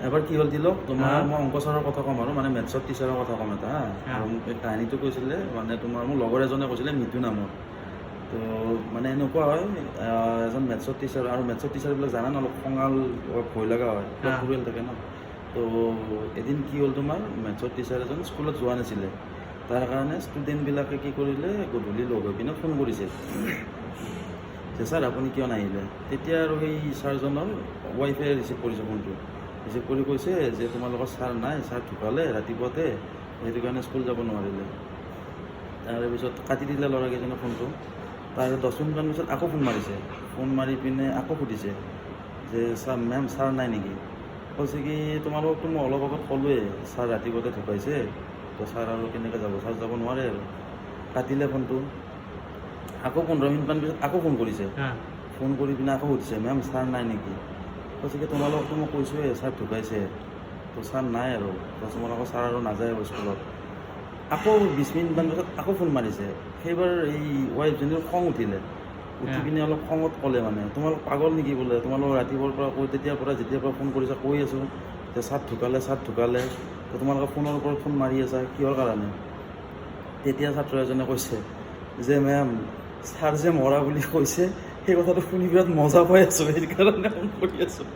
এবাৰ কি হ'ল দিলক তোমাৰ মই অংক ছাৰৰ কথা ক'ম আৰু মানে মেথছৰ টিচাৰৰ কথা ক'ম এটা আৰু এই কাহিনীটো কৈছিলে মানে তোমাৰ মোৰ লগৰ এজনে কৈছিলে মিঠু নামৰ। তো মানে এনেকুৱা হয় এজন মেথছৰ টিচাৰ আৰু মেথছৰ টিচাৰবিলাক জানা ন অলপ খঙাল অলপ ভয় লগা হয় ক্ৰুৱেল থাকে ন। তো এদিন কি হ'ল তোমাৰ মেথছৰ টিচাৰ এজন স্কুলত যোৱা নাছিলে, তাৰ কাৰণে ষ্টুডেণ্টবিলাকে কি কৰিলে গধূলি লগ হৈ পিনে ফোন কৰিছে যে ছাৰ আপুনি কিয় নাহিলে। তেতিয়া আৰু সেই ছাৰজনৰ ৱাইফে ৰিচিভ কৰিছে ফোনটো, ৰিচিভ কৰি কৈছে যে তোমালোকৰ ছাৰ নাই, ছাৰ ঢুকালে ৰাতিপুৱাতে, সেইটো কাৰণে স্কুল যাব নোৱাৰিলে। তাৰপিছত কাটি দিলে ল'ৰাকেইজনে ফোনটো। তাৰ 10 মিনিটমান পিছত আকৌ ফোন মাৰিছে, ফোন মাৰি পিনে আকৌ সুধিছে যে ছাৰ মেম ছাৰ নাই নেকি। কৈছে কি তোমালোকতো মই অলপ আগত ক'লোৱে ছাৰ ৰাতিপুৱাতে ঢুকাইছে, তো ছাৰ আৰু কেনেকৈ যাব, ছাৰ যাব নোৱাৰে আৰু। কাটিলে ফোনটো। আকৌ 15 মিনিটমান পিছত আকৌ ফোন কৰিছে, ফোন কৰি পিনে আকৌ সুধিছে মেম ছাৰ নাই নেকি। কৈছে কি তোমালোকতো মই কৈছোঁৱে ছাৰ ঢুকাইছে, তো ছাৰ নাই আৰু, তোমালোকৰ ছাৰ আৰু নাযায় আৰু স্কুলত। আকৌ 20 মিনিটমান পিছত আকৌ ফোন মাৰিছে, সেইবাৰ এই ৱাইফজনীৰ খং উঠিলে, উঠি পিনে অলপ খঙত ক'লে মানে তোমালোক পাগল নেকি বোলে, তোমালোক ৰাতিপুৱাৰ পৰা যেতিয়াৰ পৰা ফোন কৰিছা কৈ আছোঁ যে ছাৰ ঢুকালে ছাৰ ঢুকালে, তো তোমালোকে ফোনৰ ওপৰত ফোন মাৰি আছা কিহৰ কাৰণে। তেতিয়া ছাত্ৰ এজনে কৈছে যে মেম ছাৰ যে মৰা বুলি কৈছে সেই কথাটো শুনি বিৰাট মজা পাই আছোঁ, সেইকাৰণে ফোন কৰি আছোঁ।